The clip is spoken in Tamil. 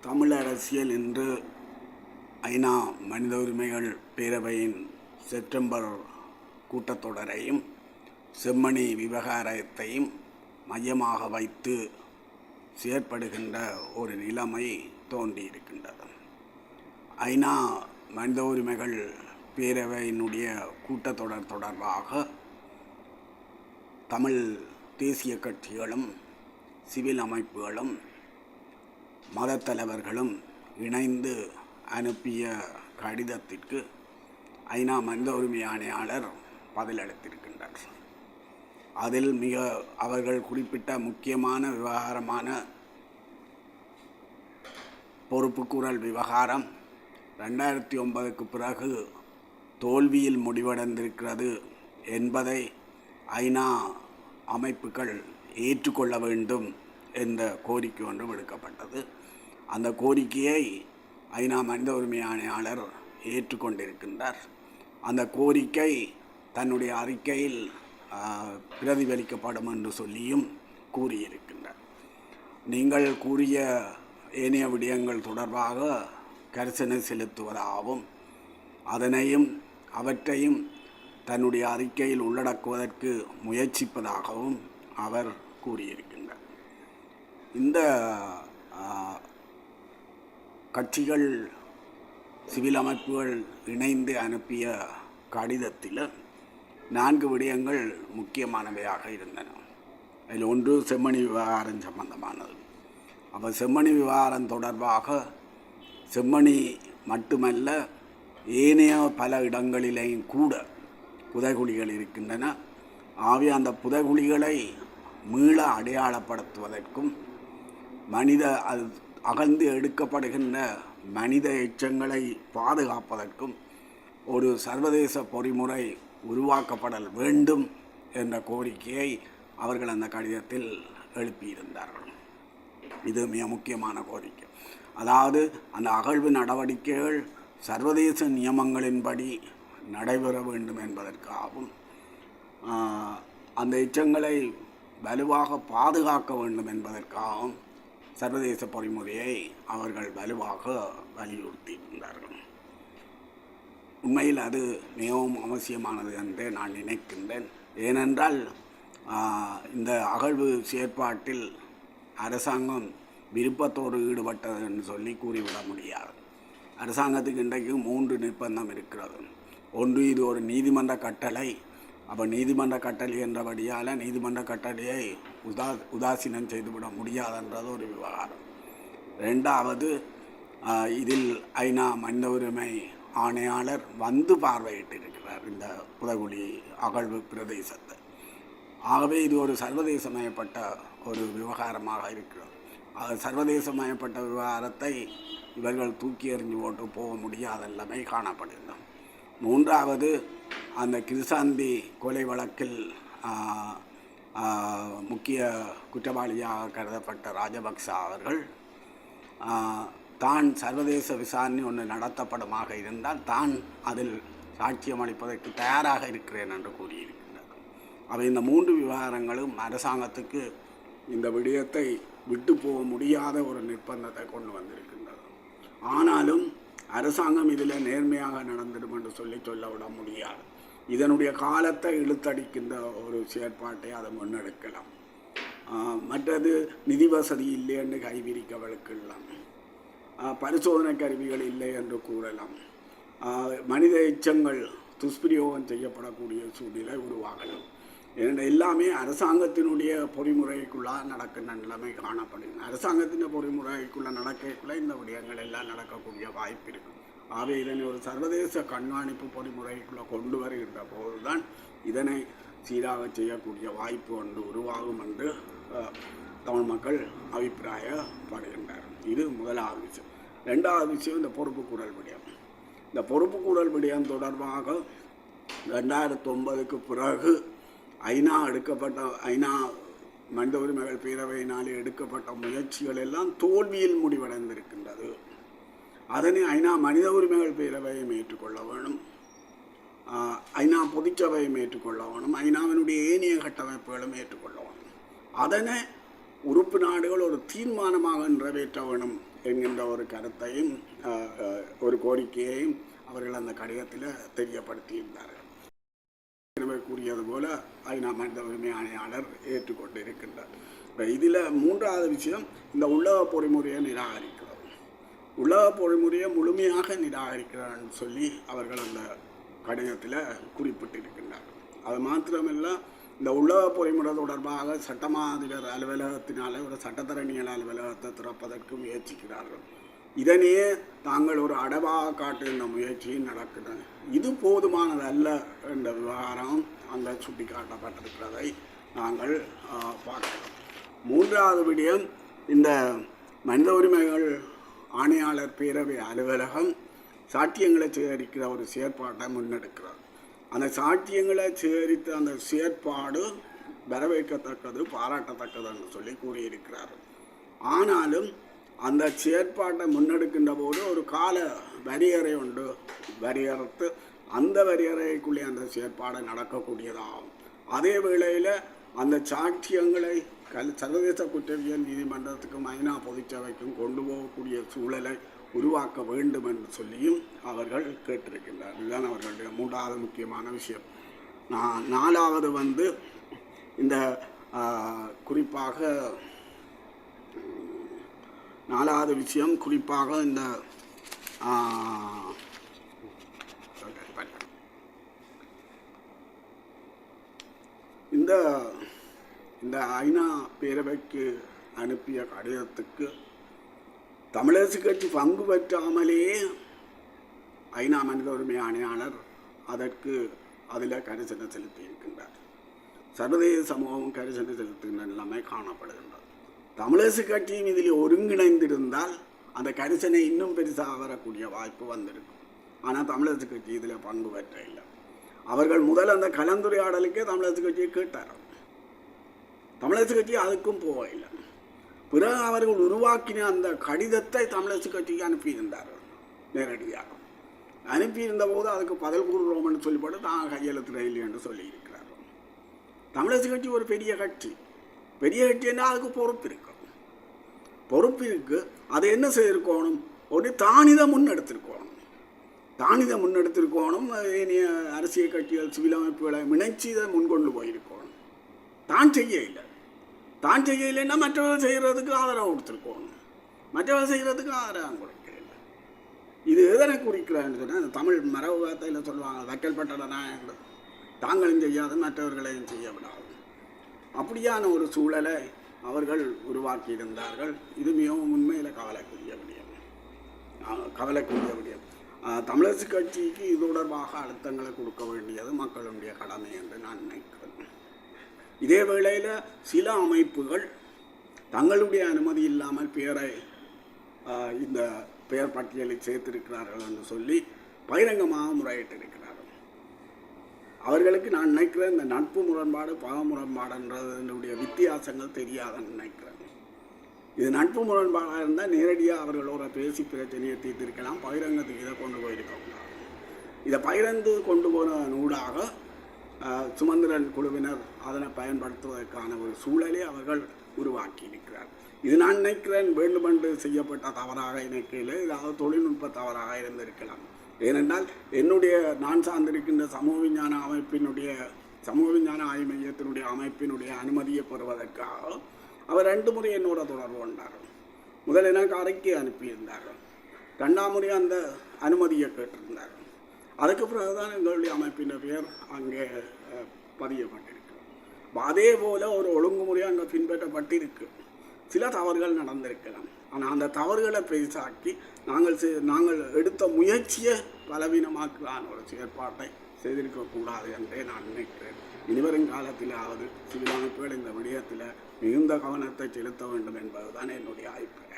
தமிழ் அரசியல் இன்று ஐநா மனித உரிமைகள் பேரவையின் செப்டம்பர் கூட்டத்தொடரையும் செம்மணி விவகாரத்தையும் மையமாக வைத்து செயற்படுகின்ற ஒரு நிலைமை தோன்றியிருக்கின்றது. ஐநா மனித உரிமைகள் பேரவையினுடைய கூட்டத்தொடர் தொடர்பாக தமிழ் தேசிய கட்சிகளும் சிவில் அமைப்புகளும் மதத் தலைவர்களும் இணைந்து அனுப்பிய கடிதத்திற்கு ஐநா மனித உரிமை ஆணையாளர் பதிலளித்திருக்கின்றார். அதில் அவர்கள் குறிப்பிட்ட முக்கியமான விவகாரமான பொறுப்புக்கூறல் விவகாரம் 2009க்கு பிறகு தோல்வியில் முடிவடைந்திருக்கிறது என்பதை ஐநா அமைப்புகள் ஏற்றுக்கொள்ள வேண்டும் என்ற கோரிக்கை ஒன்று விடுக்கப்பட்டது. அந்த கோரிக்கையை ஐநா மனித உரிமை ஆணையாளர் ஏற்றுக்கொண்டிருக்கின்றார். அந்த கோரிக்கை தன்னுடைய அறிக்கையில் பிரதிபலிக்கப்படும் என்று சொல்லியும் கூறியிருக்கின்றார். நீங்கள் கூறிய ஏனைய விடயங்கள் தொடர்பாக கரிசனை செலுத்துவதாகவும் அவற்றையும் தன்னுடைய அறிக்கையில் உள்ளடக்குவதற்கு முயற்சிப்பதாகவும் அவர் கூறியிருக்கின்றார். இந்த கட்சிகள் சிவில் அமைப்புகள் இணைந்து அனுப்பிய கடிதத்தில் 4 விடயங்கள் முக்கியமானவையாக இருந்தன. அதில் ஒன்று செம்மணி விவகாரம் சம்பந்தமானது. அப்போ செம்மணி விவகாரம் தொடர்பாக செம்மணி மட்டுமல்ல, ஏனைய பல இடங்களிலேயும் கூட புதைகுழிகள் இருக்கின்றன. ஆகவே அந்த புதைகுழிகளை மீள அடையாளப்படுத்துவதற்கும் அகழ்ந்து எடுக்கப்படுகின்ற மனித எச்சங்களை பாதுகாப்பதற்கும் ஒரு சர்வதேச பொறிமுறை உருவாக்கப்படல் வேண்டும் என்ற கோரிக்கையை அவர்கள் அந்த கடிதத்தில் எழுப்பியிருந்தார்கள். இது மிக முக்கியமான கோரிக்கை. அதாவது அந்த அகழ்வு நடவடிக்கைகள் சர்வதேச நியமங்களின்படி நடைபெற வேண்டும் என்பதற்காகவும் அந்த எச்சங்களை வலுவாக பாதுகாக்க வேண்டும் என்பதற்காகவும் சர்வதேச பொறிமுறையை அவர்கள் வலுவாக வலியுறுத்தியிருந்தார்கள். உண்மையில் அது மிகவும் அவசியமானது என்று நான் நினைக்கின்றேன். ஏனென்றால் இந்த அகழ்வு செயற்பாட்டில் அரசாங்கம் விருப்பத்தோடு ஈடுபட்டது என்று சொல்லி கூறிவிட முடியாது. அரசாங்கத்துக்கு இன்றைக்கு 3 நிர்பந்தம் இருக்கிறது. ஒன்று, இது ஒரு நீதிமன்ற கட்டளை. அப்போ நீதிமன்ற கட்டளை என்றபடியால் நீதிமன்ற கட்டளையை உதாசீனம் செய்துவிட முடியாதுன்றது ஒரு விவகாரம். 2வது, இதில் ஐநா மனித உரிமை ஆணையாளர் வந்து பார்வையிட்டிருக்கிறார் இந்த புதைகுழி அகழ்வு பிரதேசத்தை. ஆகவே இது ஒரு சர்வதேசமயப்பட்ட ஒரு விவகாரமாக இருக்கிறது. சர்வதேசமயப்பட்ட விவகாரத்தை இவர்கள் தூக்கி எறிஞ்சு போட்டு போக முடியாத எல்லாமே காணப்படுகின்றன. 3வது, அந்த கிருசாந்தி கொலை வழக்கில் முக்கிய குற்றவாளியாக கருதப்பட்ட ராஜபக்ச அவர்கள் தான் சர்வதேச விசாரணை ஒன்று நடத்தப்படுமாக இருந்தால் தான் அதில் சாட்சியம் அளிப்பதற்கு தயாராக இருக்கிறேன் என்று கூறியிருக்கின்றார். அவை இந்த 3 விவகாரங்களும் அரசாங்கத்துக்கு இந்த விடயத்தை விட்டு போக முடியாத ஒரு நிர்பந்தத்தை கொண்டு வந்திருக்கின்றது. ஆனாலும் அரசாங்கம் இதில் நேர்மையாக நடந்துடும் என்று சொல்ல விட முடியாது. இதனுடைய காலத்தை இழுத்தடிக்கின்ற ஒரு செயற்பாட்டை அதை முன்னெடுக்கலாம். மற்றது நிதி வசதி இல்லை என்று கைவிரிக்க வழக்கலாம், பரிசோதனை கருவிகள் இல்லை என்று கூறலாம், மனித எச்சங்கள் துஷ்பிரயோகம் செய்யப்படக்கூடிய சூழ்நிலை உருவாகலாம். ஏனென்றால் எல்லாமே அரசாங்கத்தினுடைய பொறிமுறைக்குள்ளாக நடக்கின்ற நிலைமை காணப்படுகிறது. அரசாங்கத்தின் பொறிமுறைக்குள்ளே நடக்கக்குள்ளே இந்த விடயங்கள் எல்லாம் நடக்கக்கூடிய வாய்ப்பு இருக்கும். ஆகவே இதனை ஒரு சர்வதேச கண்காணிப்பு பொறிமுறைக்குள்ளே கொண்டு வருகின்ற போதுதான் இதனை சீராக செய்யக்கூடிய வாய்ப்பு ஒன்று உருவாகும் என்று தமிழ் மக்கள் அபிப்பிராயப்படுகின்றனர். இது முதலாவது விஷயம். 2வது விஷயம், இந்த பொறுப்புக்கூறல் விடயம். இந்த பொறுப்புக்கூறல் விடயம் தொடர்பாக 2009க்கு பிறகு ஐநா மனித உரிமைகள் பேரவையினாலே எடுக்கப்பட்ட முயற்சிகள் எல்லாம் தோல்வியில் முடிவடைந்திருக்கின்றது. அதனை ஐநா மனித உரிமைகள் பேரவையும் ஏற்றுக்கொள்ள வேணும், ஐநா பொதுச்சபையும் ஏற்றுக்கொள்ள வேணும், ஐநாவினுடைய ஏனைய கட்டமைப்புகளும் ஏற்றுக்கொள்ள வேணும். அதனை உறுப்பு நாடுகள் ஒரு தீர்மானமாக நிறைவேற்ற வேணும் என்கின்ற ஒரு கருத்தையும் ஒரு கோரிக்கையையும் அவர்கள் அந்த கடிதத்தில் தெரியப்படுத்தியிருந்தார்கள். எனவே கூறியது போல ஐநா மனித உரிமை ஆணையாளர் ஏற்றுக்கொண்டு இருக்கின்றார். இப்போ இதில் மூன்றாவது விஷயம் இந்த உலக பொறிமுறையை நிராகரிக்கிறது. உலக பொறிமுறையை முழுமையாக நிராகரிக்கிறான்னு சொல்லி அவர்கள் அந்த கடிதத்தில் குறிப்பிட்டிருக்கின்றார்கள். அது மாத்திரமல்ல, இந்த உலக பொறிமுறை தொடர்பாக சட்டமாதிபர் அலுவலகத்தினால ஒரு சட்டத்தரணியல் அலுவலகத்தை திறப்பதற்கு முயற்சிக்கிறார்கள். இதனையே தாங்கள் ஒரு அடவாக காட்டுகின்ற முயற்சியும் நடக்கின்றன. இது போதுமானது அல்ல என்ற விவகாரம் அங்கே சுட்டி காட்டப்பட்டிருக்கிறதை நாங்கள் பார்க்கலாம். மூன்றாவது விடயம், இந்த மனித உரிமைகள் ஆணையாளர் பேரவை அலுவலகம் சாட்சியங்களை சேகரிக்கிற ஒரு செயற்பாட்டை முன்னெடுக்கிறார். அந்த சாட்சியங்களை சேகரித்த அந்த செயற்பாடு வரவேற்கத்தக்கது, பாராட்டத்தக்கது என்று சொல்லி கூறியிருக்கிறார். ஆனாலும் அந்த செயற்பாட்டை முன்னெடுக்கின்ற போது ஒரு கால வரையறை உண்டு. வரையறுத்து அந்த வரையறைக்குள்ளே அந்த செயற்பாடை நடக்கக்கூடியதாகும். அதே வேளையில் அந்த சாட்சியங்களை சர்வதேச குற்றவியல் நீதிமன்றத்துக்கும் ஐநா பொதுச்சபைக்கும் கொண்டு போகக்கூடிய சூழலை உருவாக்க வேண்டும் என்று சொல்லியும் அவர்கள் கேட்டிருக்கின்றார். இதுதான் அவர்களுடைய மூன்றாவது முக்கியமான விஷயம். நாலாவது இந்த குறிப்பாக நாலாவது விஷயம் குறிப்பாக இந்த ஐநா பேரவைக்கு அனுப்பிய கடிதத்துக்கு தமிழரசு கட்சி பங்கு பெற்றாமலேயே ஐநா மனித உரிமை ஆணையாளர் அதில் கரிசனை செலுத்தி இருக்கின்றார். சர்வதேச சமூகம் கரிசனை செலுத்துகின்ற நிலைமை காணப்படுகின்றது. தமிழரசு கட்சியும் இதில் ஒருங்கிணைந்திருந்தால் அந்த கரிசனை இன்னும் பெருசாக வரக்கூடிய வாய்ப்பு வந்திருக்கும். ஆனால் தமிழரசு கட்சி இதில் பங்கு பெற்ற இல்லை. அவர்கள் முதல் அந்த கலந்துரையாடலுக்கே தமிழரசு கட்சியை கேட்டார். தமிழரசு கட்சி அதுக்கும் போகவில்லை. பிறகு அவர்கள் உருவாக்கின அந்த கடிதத்தை தமிழரசு கட்சிக்கு அனுப்பியிருந்தார்கள். நேரடியாக அனுப்பியிருந்த போது அதுக்கு பதில் கூறுறோம்னு சொல்லிப்பட்டு தான் கையெழுத்து இல்லை என்று சொல்லியிருக்கிறார்கள். தமிழரசு கட்சி ஒரு பெரிய கட்சி. பெரிய கட்சின்னா அதுக்கு பொறுப்பு இருக்கு. அதை என்ன செய்திருக்கணும்? ஒரு தானிதை முன்னெடுத்திருக்கணும். அரசியல் கட்சிகள், சிவில் அமைப்புகளை இணைச்சி இதை முன்கொண்டு போயிருக்கணும். தான் செய்யலைன்னா மற்றவர்கள் செய்கிறதுக்கு ஆதரவு கொடுத்துருக்கணும். மற்றவர்கள் செய்கிறதுக்கு ஆதரவு கொடுக்கல. இது எதனை குறிக்கிறான்னு சொன்னால், தமிழ் மரபு வார்த்தையில் சொல்லுவாங்க, வைக்கல்பட்டடனா என்று தாங்களும் செய்யாது மற்றவர்களையும் செய்ய விடாது. அப்படியான ஒரு சூழலை அவர்கள் உருவாக்கியிருந்தார்கள். இது மிகவும் உண்மையில் கவலைக்குரிய விடயம். தமிழரசு கட்சிக்கு இது தொடர்பாக அழுத்தங்களை கொடுக்க வேண்டியது மக்களுடைய கடமை என்று நான் நினைக்கிறேன். இதே வேளையில் சில அமைப்புகள் தங்களுடைய அனுமதி இல்லாமல் இந்த பெயர் பட்டியலில் சேர்த்திருக்கிறார்கள் என்று சொல்லி பகிரங்கமாக முறையிட்டிருக்கிறார்கள். அவர்களுக்கு நான் நினைக்கிறேன் இந்த நட்பு முரண்பாடு, பாவ முரண்பாடுன்றதுடைய வித்தியாசங்கள் தெரியாதுன்னு நினைக்கிறேன். இது நட்பு முரண்பாடாக இருந்தால் நேரடியாக அவர்களோட பேசி பிரச்சனையை தீர்த்திருக்கலாம். பகிரங்கத்துக்கு இதை கொண்டு போயிருக்கக்கூடாது. இதை பகிர்ந்து கொண்டு போன ஊடாக சுமந்திரன் குழுவினர் அதனை பயன்படுத்துவதற்கான ஒரு சூழலை அவர்கள் உருவாக்கி இருக்கிறார். இது நான் நினைக்கிறேன் வேண்டுமென்று செய்யப்பட்ட தவறாக நினைக்கையில் இதாவது தொழில்நுட்ப தவறாக இருந்திருக்கலாம். ஏனென்றால் நான் சார்ந்திருக்கின்ற சமூக விஞ்ஞான ஆய்வு மையத்தினுடைய அமைப்பினுடைய அனுமதியை பெறுவதற்காக அவர் 2 முறை என்னோட தொடர்பு கொண்டார். முதல் எனக்கு அறிக்கை அனுப்பியிருந்தார்கள். 2ஆம் முறை அந்த அனுமதியை கேட்டிருந்தார்கள். அதுக்கு பிறகுதான் எங்களுடைய அமைப்பின் பெயர் அங்கே பதியப்பட்டிருக்கிறது. அதே போல் ஒரு ஒழுங்குமுறை அங்கே பின்பற்றப்பட்டிருக்கு. சில தவறுகள் நடந்திருக்கலாம். ஆனால் அந்த தவறுகளை பெருசாக்கி நாங்கள் எடுத்த முயற்சியை பலவீனமாக்குறான ஒரு செயற்பாட்டை செய்திருக்கக்கூடாது என்றே நான் நினைக்கிறேன். இனிவரும் காலத்திலாவது சிவில் அமைப்புகள் இந்த விடயத்தில் மிகுந்த கவனத்தை செலுத்த வேண்டும் என்பதுதான் என்னுடைய அபிப்பிராயம்.